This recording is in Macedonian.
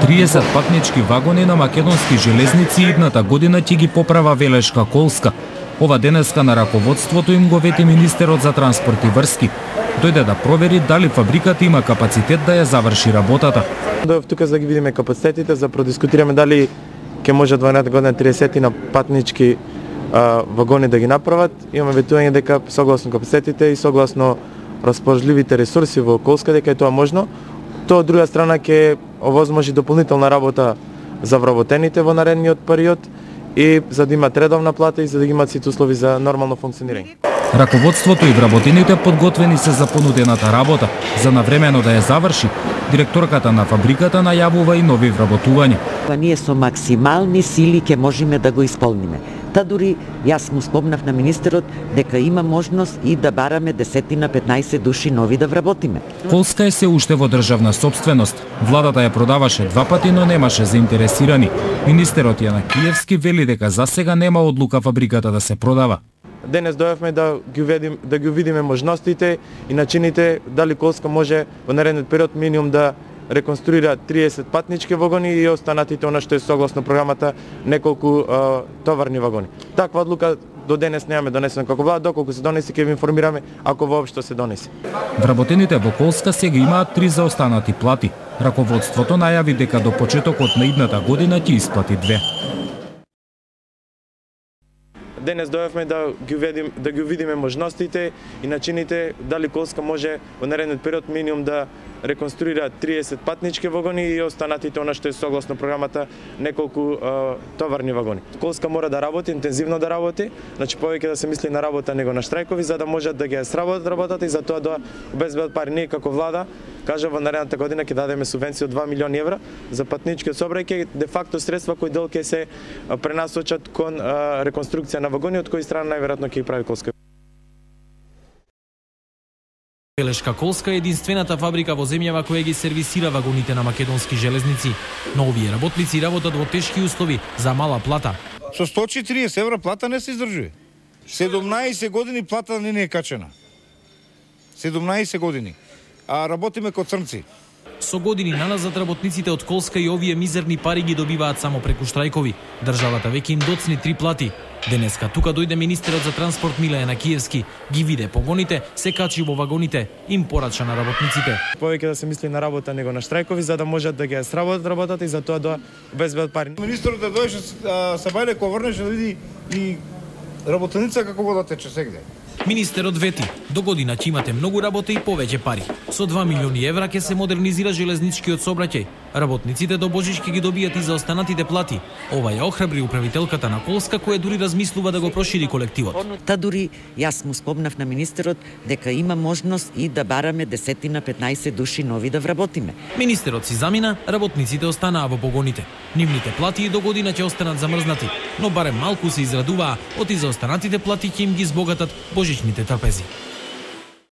30 патнички вагони на македонски железници идната година ќе ги поправа Велешка Колска. Ова денеска на раководството им го вети министерот за транспорт и врски. Дојде да провери дали фабриката има капацитет да ја заврши работата. Дојдов тука за да ги видиме капацитетите, за да продискутираме дали ќе можат во наредната година 30 на патнички вагони да ги направат. Имаме ветување дека согласно капацитетите и согласно расположливите ресурси во Колска дека е тоа можно. Тоа од друга страна ќе овозможи дополнителна работа за вработените во наредниот период и за да имат редовна плата и за да ги имат сите услови за нормално функционирање. Раководството и вработените подготвени се за понудената работа. За навремено да ја заврши, директорката на фабриката најавува и нови вработувања. Ние со максимални сили ќе можеме да го исполниме. Та дури јас му спомнав на министерот дека има можност и да бараме 10 на 15 души нови да вработиме. Колска е се уште во државна сопственост. Владата ја продаваше два пати, но немаше заинтересирани. Министерот Јанакиевски вели дека за сега нема одлука фабриката да се продава. Денес дојавме да ги увидиме можностите и начините дали Колска може во наредниот период минимум да реконструира 30 патнички вагони и останатите она што е согласно програмата неколку товарни вагони. Таква одлука до денес немаме донесена како влада, доколку се донесе ќе ви информираме ако воопшто се донесе. Вработените во Колска сега имаат 3 заостанати плати. Раководството најави дека до почетокот на идната година ќе исплати 2. Денес дојавме да ги увидиме можностите и начините дали Колска може во наредниот период минимум да реконструира 30 патнички вагони и останатите она што е согласно програмата неколку товарни вагони. Колска мора да работи, интензивно да работи, значи повеќе да се мисли на работа него на штрајкови за да можат да ги сработат работата и за тоа да обезбедат пари. Ние како влада кажа во наредната година ќе дадеме субвенција од 2 милиони евра за патничкиот сообраќај, де факто средства кои дел ќе се пренасочат кон реконструкција на вагони од кои страна најверојатно ќе ги прави Колска. Велешка Колска е единствената фабрика во земјава која ги сервисира вагоните на македонски железници. Но овие работници работат во тешки услови за мала плата. Со 140 евра плата не се издржува. 17 години плата не е качена. 17 години. А работиме ко црнци. Со години наназад работниците од Колска и овие мизерни пари ги добиваат само преку штрајкови. Државата веќе им доцни 3 плати. Денеска тука дојде министерот за транспорт Миле Јанакиевски, ги виде погоните, се качи во вагоните, им порача на работниците. Повеќе да се мисли на работа него на штрајкови за да можат да ги сработат работата и за тоа да обезбедат пари. Министерот да дојде се бајле ко врнеше да види и работеница како вода тече сегде. Министерот вети, до година ќе имате многу работа и повеќе пари. Со 2 милиони евра ќе се модернизира железничкиот сообраќај. Работниците до Божич ќе ги добијат и за останатите плати. Ова ја охрабри управителката на Колска, која дури размислува да го прошири колективот. Та дури јас му спомнав на министерот дека има можност и да бараме 10 на 15 души нови да вработиме. Министерот си замина, работниците останаа во погоните. Нивните плати и до година ќе останат замрзнати, но барем малку се израдуваа, оти за останатите плати ќе им ги збогатат божичните трпези.